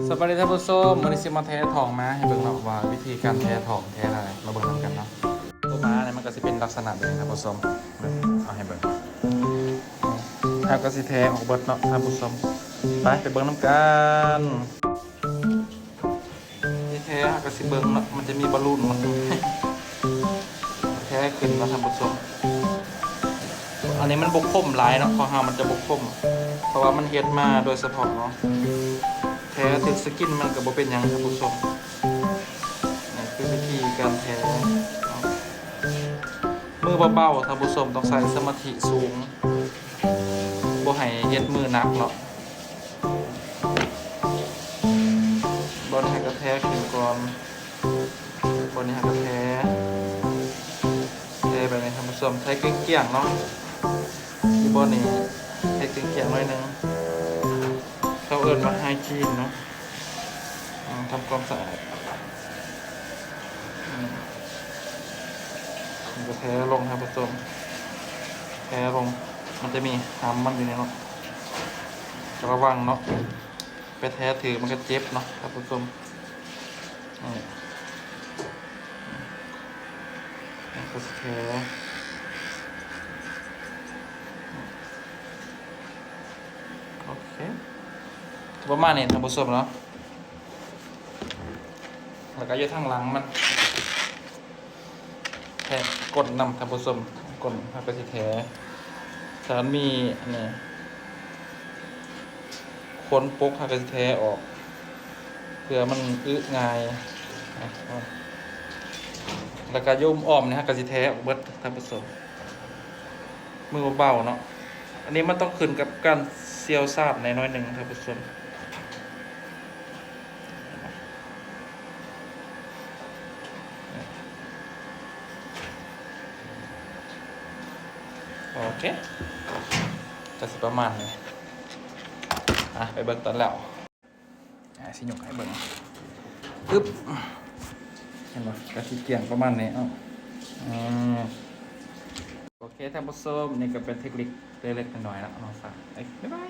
สวัสดีท่านผู้ชมวันนี้สิมาแท้ทองมาให้เบิ่งเนาะว่าวิธีการแท้ทองแท้อะไรมาเบิ่งนำกันเนาะตัวม้าเนี่ยมันก็สิเป็นลักษณะแบบนี้ท่านผู้ชมเบิ่งเอาให้เบิ่งถ้าก็สิแท้ออกเบิดเนาะท่านผู้ชมไปเบิ่งนำกันนี่แท้ก็สิเบิ่งเนาะมันจะมีบอลลูนมันแท้ขึ้นเนาะท่านผู้ชมอันนี้มันบกคมหลายเนาะของเฮามันจะบกคมเพราะว่ามันเฮ็ดมาโดยเฉพาะเนาะแท้ถึงสกินมันก็บ่เป็นหยังท่านผู้ชมนี่คือวิธีการแท้มือเบาๆท่านผู้ชมต้องใส่สมาธิสูงบ่ให้เฮ็ดมือหนักเนาะบ่ให้กระแทกขึ้นก่อนบ่ให้กระแทกแบบนี้ท่านผู้ชมใช้เกลี้ยงๆเนาะที่บ่นี่ให้เกลี้ยงๆหน่อยนึงเขาเอิ้นว่าไฮจีนเนาะทำความสะอาดมันจะแท้ลงครับผู้ชมแท้ลงมันจะมีหำมันอยู่ในเนาะระวังเนาะไปแท้ถือมันก็เจ็บเนาะครับผู้ชมนี่ก็แท้โอเคประมาณนี้ท่านผู้ชมเนาะแล้วก็อยู่ทางหลังมันแท้กดนำท่านผู้ชมกดให้ไปสิแท้สารมีนี่ค้นปุ๊กให้ไปสิแท้ออกเพื่อมันง่ายแล้วก็ยุ่มอ้อมนี่ฮะกระสิแท้ออกเบิดท่านผู้ชมมือเบาเนาะอันนี้มันต้องขึ้นกับการเซียวซาดในน้อยหนึ่งท่านผู้ชมโอเคจะสิประมาณนี้ไปเบิ่งตอนแล้วสิยกให้เบิ่งปึ๊บเห็นป่ะกระสิเกี่ยงประมาณนี้โอเคท่านผู้ชมนี่ก็เป็นเทคนิคเล็กๆน้อยๆแล้วน้องฝากบ๊ายบาย